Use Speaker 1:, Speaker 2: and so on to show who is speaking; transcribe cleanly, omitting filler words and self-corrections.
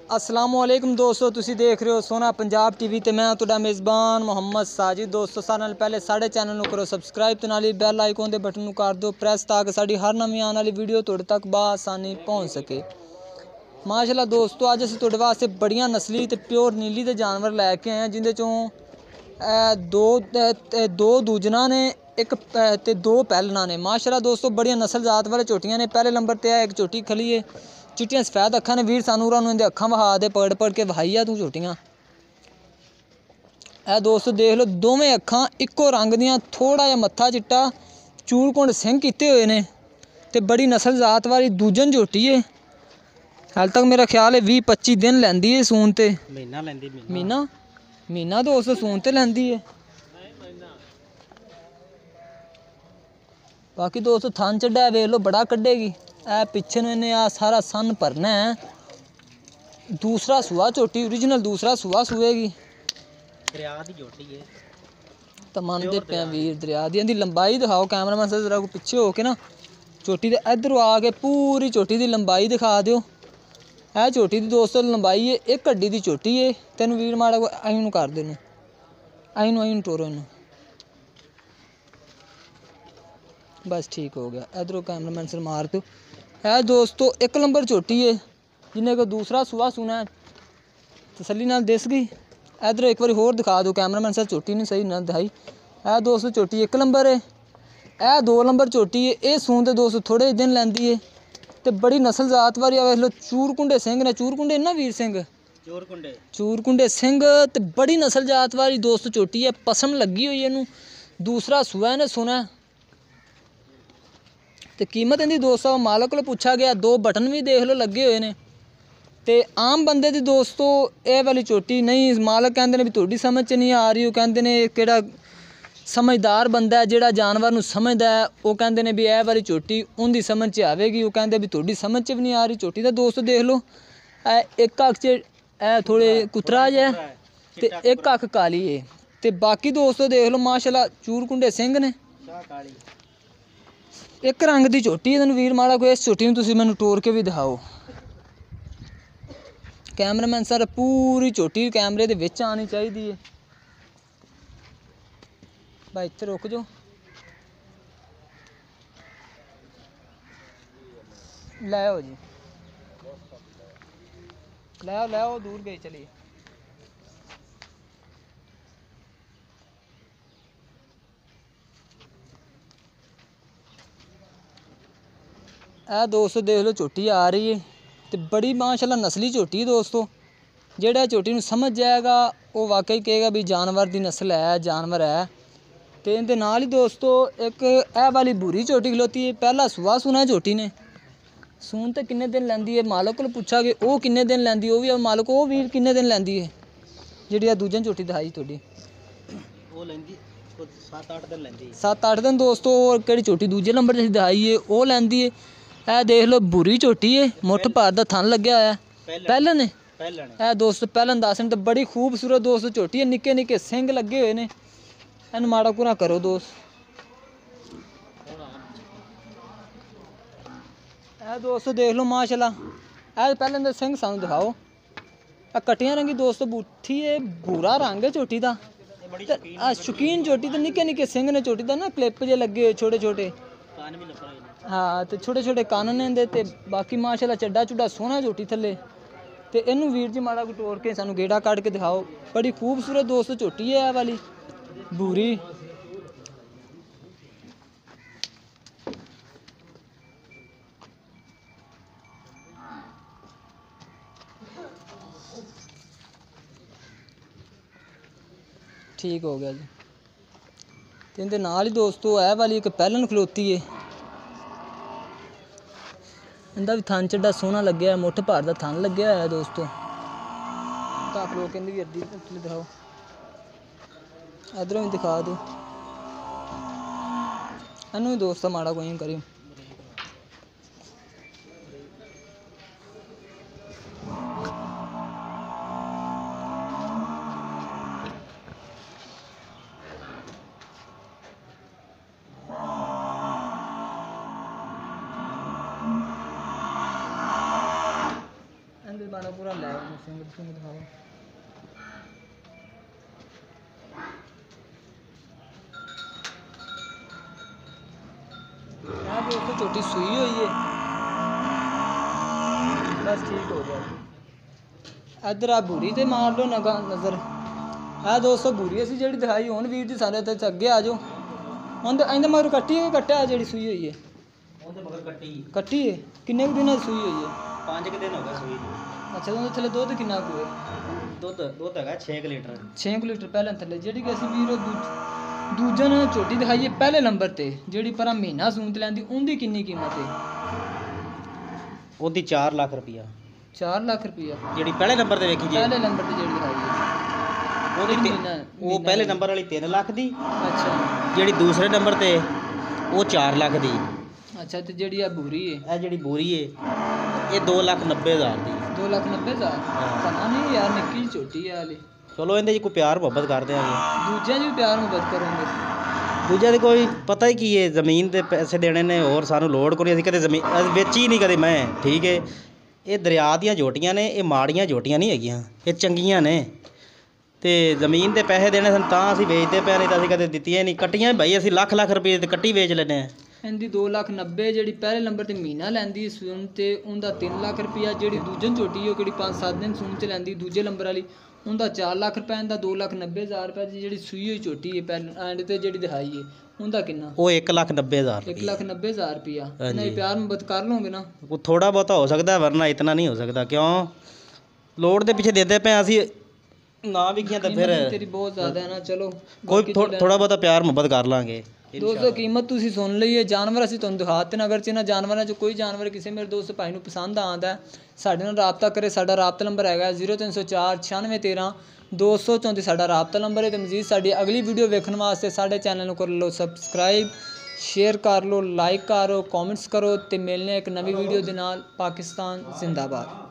Speaker 1: असलामुअलैकुम दोस्तों, तुसी देख रहे हो सोना पंजाब टीवी ते मैं तुहाडा मेज़बान मोहम्मद साजिद। दोस्तों, सारे नाल पहले साढ़े चैनल नूं करो सब्सक्राइब ते नाल बैल आइकन दे बटन नूं कर दो प्रेस ताकि साडी हर नवीं आने वाली वीडियो तुहाडे तक बआसानी पहुंच सके। माशाअल्लाह दोस्तों, अज असीं तुहाडे वास्ते बड़ियां नस्ली ते प्योर नीली दे जानवर लैके आए हैं, जिंदे चों दो दूजना ने एक ते दो पैलना ने। माशाअल्लाह दोस्तों, बड़ियां नस्ल जात वाले झोटियां ने। पहले नंबर ते है एक झोटी खली है, चिट्टियां सफेद अखां ने। वीर सानू उन्होंने इनके अखां वहा दे पकड़ के वहाई तू झोटियां। ए दोस्त देख लो, दोवें अखां इक्को रंग दियां, थोड़ा जिहा मत्था चिट्टा, चूड़ कुंड सिंह कीते हुए ने ते बड़ी नस्ल जात वाली दूजन झोटी है। हाल तक मेरा ख्याल है 20-25 दिन लैंदी है सून ते। महीना दोस्त सून ते लैंदी है। बाकी दोस्त थन चढ़ा वेख लो, बड़ा कड्ढेगी। ए पिछे ने इन्हें आ सारा सन भरना है। दूसरा सूआ झोटी, ओरिजिनल दूसरा सूआ सूएगी।
Speaker 2: दरिया दी झोटी है
Speaker 1: तो मानते पे वीर दरिया दी। लंबाई दिखाओ कैमरामैन से जरा पिछे हो के ना, झोटी दे इधरों आके पूरी झोटी दी लंबाई दिखा दियो। ए झोटी दी दोस्तों लंबाई है, एक हड्डी दी झोटी है। तेन वीर माड़ा को अं कर दे, अं टोरो इनू, बस ठीक हो गया। इधरों कैमरामैन से मार दो। है दोस्तों एक नंबर झोटी है, जिन्हें को दूसरा सूआ सुना है, तसली नाल दिस गई। इधर एक बार होर दिखा दो कैमरामैन सर, झोटी नहीं सही ना दिखाई। है दोस्तों झोटी एक नंबर है। यह 2 नंबर झोटी है। ये सून तो दोस्तों थोड़े दिन लैंदी है तो बड़ी नस्ल जात वाली वेख लो। चूर कुंडे सिंह ने, चूर कुंडे ना वीर सिंह, चूर कुंडे सिंह ते बड़ी नस्ल जात वाली दोस्त झोटी है। पसम लगी हुई है। दूसरा सूआ ने सुना तो कीमत इनकी दोस्तों मालक को पूछा गया। 2 बटन भी देख लो लगे हुए हैं। तो आम बंदे दी दोस्तों ये वाली झोटी नहीं, मालक कहते हैं भी थोड़ी समझ च नहीं आ रही। वो कहते हैं किहड़ा समझदार बंदा है जिहड़ा जानवर नूं समझदा है, वो कहते हैं भी यह वाली झोटी उनकी समझ च आवेगी। वो कहते भी थोड़ी समझ च भी नहीं आ रही झोटी। तो दोस्त देख लो, एक अख च थोड़े कुतरा जै ते एक अख काली है। तो बाकी दोस्तों देख लो माशाल्लाह चूर कुंडे सिंह ने, एक रंग की झोटी है। तेन वीर माड़ा कोई इस झोटी में मैनू टोर के भी दिखाओ कैमरामैन सर। पूरी झोटी कैमरे दे विच आनी चाहिए है। भाई इत्थे रुक जाओ, लाओ जी, लाओ दूर गई चलिए। दोस्तों देख लो झोटी आ रही है तो बड़ी माशाल्लाह नस्ली झोटी है दोस्तों। जेड़ा झोटी नूं समझ जाएगा वो वाकई कहेगा भी जानवर की नस्ल है, जानवर है। तो इनके नाल ही दोस्तों एक ए वाली भूरी झोटी खलोती है। पहला सूआ सुना झोटी ने। सून तो किन्ने दिन लैंदी है, मालक को पूछा कि वो किन्ने दिन लैंदी, वो भी मालक वो वीर किन्ने दिन लैंदी है। जी दूजे झोटी दिखाई थोड़ी 7-8 दिन दोस्तों। और कि झोटी दूजे नंबर से दिखाई है वो लैंदी है। यह देख लो भूरी झोटी है, मुठ भार का थन लग्या होया पहले ने। यह दोस्त पहलन दस तो बड़ी खूबसूरत दोस्त झोटी है। निक्के निक्के सिंग लगे हुए हैं। इन माड़ा पूरा करो दोस्त। यह दोस्तों देख लो माशाल्लाह। यह पहले तो सिंह सानू दिखाओ। कटिया रंगी दोस्तों बूठी है, भूरा रंग है झोटी का। शौकीन झोटी तो निक्के निक्के सिंह ने झोटी का ना, क्लिप जे लगे हुए छोटे छोटे। हाँ तो छोटे छोटे कान ने दे ते बाकी माशाल्लाह चड्डा चुड्डा सोहना झोटी थले। तो इनू वीर जी माड़ा को टोर के सानू गेड़ा कट के दिखाओ। बड़ी खूबसूरत दोस्त झोटी है वाली भूरी। ठीक हो गया जी। तो इनके नाल ही दोस्तों है वाली एक पहलन खलोती है। इनका भी थन चड्डा सोहना लग्या है, मुठ भार का थन लग्या है दोस्तों। आप लोग इनकी भी अद्धी दिखाओ, इधरों भी दिखा दो। इनू भी दोस्त माड़ा कोई करी। पूरा ਲੈ ਉਹਨੂੰ ਸਿੰਘ ਦਿਖਾਓ। ਆ ਦੋਸਤੋ ਝੋਟੀ ਸੂਈ ਹੋਈ ਹੈ। ਬਸ ਠੀਕ ਹੋ ਗਿਆ। ਇੱਧਰ ਆ ਬੂਰੀ ਤੇ ਮਾਰ ਲਓ ਨਜ਼ਰ। ਆ ਦੋਸਤੋ ਬੂਰੀ ਅਸੀਂ ਜਿਹੜੀ ਦਿਖਾਈ ਹੁਣ ਵੀਰ ਜੀ ਸਾਡੇ ਤੇ ਅੱਗੇ ਆ ਜਾਓ। ਹੁਣ ਇਹਦੇ ਮਗਰ ਕੱਟੀ ਹੈ ਕੱਟਿਆ ਜਿਹੜੀ ਸੂਈ ਹੋਈ ਹੈ?
Speaker 2: ਉਹਦੇ ਮਗਰ
Speaker 1: ਕੱਟੀ ਹੈ। ਕਿੰਨੇ ਕੁ ਦਿਨਾਂ ਦੀ ਸੂਈ ਹੋਈ ਹੈ?
Speaker 2: 5 ਦਿਨ ਹੋ ਗਏ ਸੂਈ ਨੂੰ।
Speaker 1: ਅੱਛਾ ਉਹਦੇ ਥੱਲੇ ਦੁੱਧ ਕਿੰਨਾ ਕੁ ਹੈ?
Speaker 2: ਦੁੱਧ ਹੈਗਾ 6 ਲੀਟਰ।
Speaker 1: 6 ਲੀਟਰ ਪਹਿਲਾਂ ਥੱਲੇ। ਜਿਹੜੀ ਕਿ ਅਸੀਂ ਵੀਰ ਦੂਜੇ ਨੂੰ ਝੋਟੀ ਦਿਖਾਈਏ ਪਹਿਲੇ ਨੰਬਰ ਤੇ, ਜਿਹੜੀ ਪਰ ਮਹੀਨਾ ਸੂਤ ਲੈਂਦੀ ਉਹਦੀ ਕਿੰਨੀ ਕੀਮਤ ਹੈ?
Speaker 2: ਉਹਦੀ 4 ਲੱਖ ਰੁਪਈਆ।
Speaker 1: 4 ਲੱਖ ਰੁਪਈਆ
Speaker 2: ਜਿਹੜੀ ਪਹਿਲੇ ਨੰਬਰ ਤੇ ਵੇਖੀ ਜੇ?
Speaker 1: ਪਹਿਲੇ ਨੰਬਰ ਤੇ ਜਿਹੜੀ ਦਿਖਾਈ ਹੈ
Speaker 2: ਉਹ ਪਹਿਲੇ ਨੰਬਰ ਵਾਲੀ 3 ਲੱਖ ਦੀ।
Speaker 1: ਅੱਛਾ।
Speaker 2: ਜਿਹੜੀ ਦੂਸਰੇ ਨੰਬਰ ਤੇ ਉਹ 4 ਲੱਖ ਦੀ।
Speaker 1: ਅੱਛਾ ਤੇ ਜਿਹੜੀ ਆ ਬੂਰੀ ਹੈ?
Speaker 2: ਇਹ ਜਿਹੜੀ ਬੋਰੀ ਹੈ ਇਹ 2,90,000 ਦੀ।
Speaker 1: 2,90,000? ਪਤਾ ਨਹੀਂ ਯਾਰ, ਨਿੱਕੀ ਜਿਹੀ ਝੋਟੀ ਹੈ ਹਲੇ।
Speaker 2: ਚਲੋ ਇਹਦੇ 'ਚ ਕੋਈ ਪਿਆਰ ਮੁਹੱਬਤ ਕਰਦੇ ਆਂਗੇ।
Speaker 1: ਦੂਜਿਆਂ 'ਚ ਵੀ ਪਿਆਰ ਮੁਹੱਬਤ ਕਰੋਗੇ?
Speaker 2: ਦੂਜਿਆਂ ਦੇ ਕੋਈ ਪਤਾ ਹੀ ਕੀ ਹੈ, ਜ਼ਮੀਨ ਦੇ ਪੈਸੇ ਦੇਣੇ ਨੇ, ਹੋਰ ਸਾਨੂੰ ਲੋੜ ਕੋਈ ਨਹੀਂ। ਅਸੀਂ ਕਦੇ ਜ਼ਮੀਨ ਵੇਚੀ ਹੀ ਨਹੀਂ ਕਦੇ ਮੈਂ, ਠੀਕ ਹੈ। ਇਹ ਦਰਿਆ ਦੀਆਂ ਝੋਟੀਆਂ ਨੇ, ਇਹ ਮਾੜੀਆਂ ਝੋਟੀਆਂ ਨਹੀਂ ਹੈਗੀਆਂ, ਇਹ ਚੰਗੀਆਂ ਨੇ। ਤੇ ਜ਼ਮੀਨ ਦੇ ਪੈਸੇ ਦੇਣੇ ਸਨ ਤਾਂ ਅਸੀਂ ਵੇਚਦੇ ਪਏ, ਨਹੀਂ ਤਾਂ ਅਸੀਂ ਕਦੇ ਦਿੱਤੀਆਂ ਨਹੀਂ। ਕੱਟੀਆਂ ਭਾਈ ਅਸੀਂ ਲੱਖ ਰੁਪਏ ਤੇ ਕੱਟੀ ਵੇਚ ਲੈਂਦੇ ਹਾਂ।
Speaker 1: ਇਹਦੀ 2,90,000 ਜਿਹੜੀ ਪਹਿਲੇ ਨੰਬਰ ਤੇ ਮਹੀਨਾ ਲੈਂਦੀ ਸੂਣ ਤੇ ਉਹਦਾ 3 ਲੱਖ ਰੁਪਈਆ। ਜਿਹੜੀ ਦੂਜੇ ਝੋਟੀ ਉਹ ਕਿਹੜੀ 5-7 ਦਿਨ ਸੂਣ 'ਚ ਲੈਂਦੀ ਦੂਜੇ ਨੰਬਰ ਵਾਲੀ, ਉਹਦਾ 4 ਲੱਖ ਰੁਪਏ। ਇਹਦਾ 2,90,000 ਰੁਪਏ ਦੀ ਜਿਹੜੀ ਸੂਈ ਹੋਈ ਝੋਟੀ ਹੈ ਪਹਿਲੇ ਐਂਡ ਤੇ ਜਿਹੜੀ ਦਿਖਾਈ ਹੈ ਉਹਦਾ ਕਿੰਨਾ?
Speaker 2: ਉਹ 1,90,000।
Speaker 1: 1,90,000 ਰੁਪਈਆ। ਨਹੀਂ ਪਿਆਰ ਮੁਹੱਬਤ ਕਰ ਲਓਗੇ ਨਾ?
Speaker 2: ਉਹ ਥੋੜਾ ਬਹੁਤਾ ਹੋ ਸਕਦਾ, ਵਰਨਾ ਇਤਨਾ ਨਹੀਂ ਹੋ ਸਕਦਾ। ਕਿਉਂ? ਲੋੜ ਦੇ ਪਿੱਛੇ ਦਿੰਦੇ ਪਏ ਅਸੀਂ, ਨਾ ਵਿਕੀਆਂ ਤਾਂ ਫਿਰ
Speaker 1: ਤੇਰੀ ਬਹੁਤ ਜ਼ਿਆਦਾ ਹੈ ਨਾ। ਚਲੋ
Speaker 2: ਕੋਈ ਥੋੜਾ ਬਹੁਤਾ ਪਿਆਰ ਮੁਹੱਬਤ ਕਰ ਲਾਂਗੇ।
Speaker 1: ਦੋਸਤੋ ਕੀਮਤ ਤੁਸੀਂ ਸੁਣ ਲਈ ਹੈ। ਜਾਨਵਰ ਅਸੀਂ ਤੁਹਾਨੂੰ ਦਿਖਾਤੇ ਨੇ। ਅਗਰ ਇਹਨਾਂ ਜਾਨਵਰਾਂ 'ਚ ਕੋਈ ਜਾਨਵਰ ਕਿਸੇ ਮੇਰੇ ਦੋਸਤ ਭਾਈ ਨੂੰ ਪਸੰਦ ਆਉਂਦਾ ਸਾਡੇ ਨਾਲ ਰਾਬਤਾ ਕਰੇ। ਸਾਡਾ ਰਾਬਤਾ ਨੰਬਰ ਹੈਗਾ 0304 9613 234 ਸਾਡਾ ਰਾਬਤਾ ਨੰਬਰ ਹੈ। ਤੇ ਮਜ਼ੀਦ ਸਾਡੀ ਅਗਲੀ ਵੀਡੀਓ ਵੇਖਣ ਵਾਸਤੇ ਸਾਡੇ ਚੈਨਲ ਨੂੰ ਕਰ ਲਓ ਸਬਸਕ੍ਰਾਈਬ, ਸ਼ੇਅਰ ਕਰ ਲਓ, ਲਾਈਕ ਕਰੋ, ਕਮੈਂਟਸ ਕਰੋ। ਤੇ ਮਿਲਨੇ ਇੱਕ ਨਵੀਂ ਵੀਡੀਓ ਦੇ ਨਾਲ। ਪਾਕਿਸਤਾਨ ਜ਼ਿੰਦਾਬਾਦ।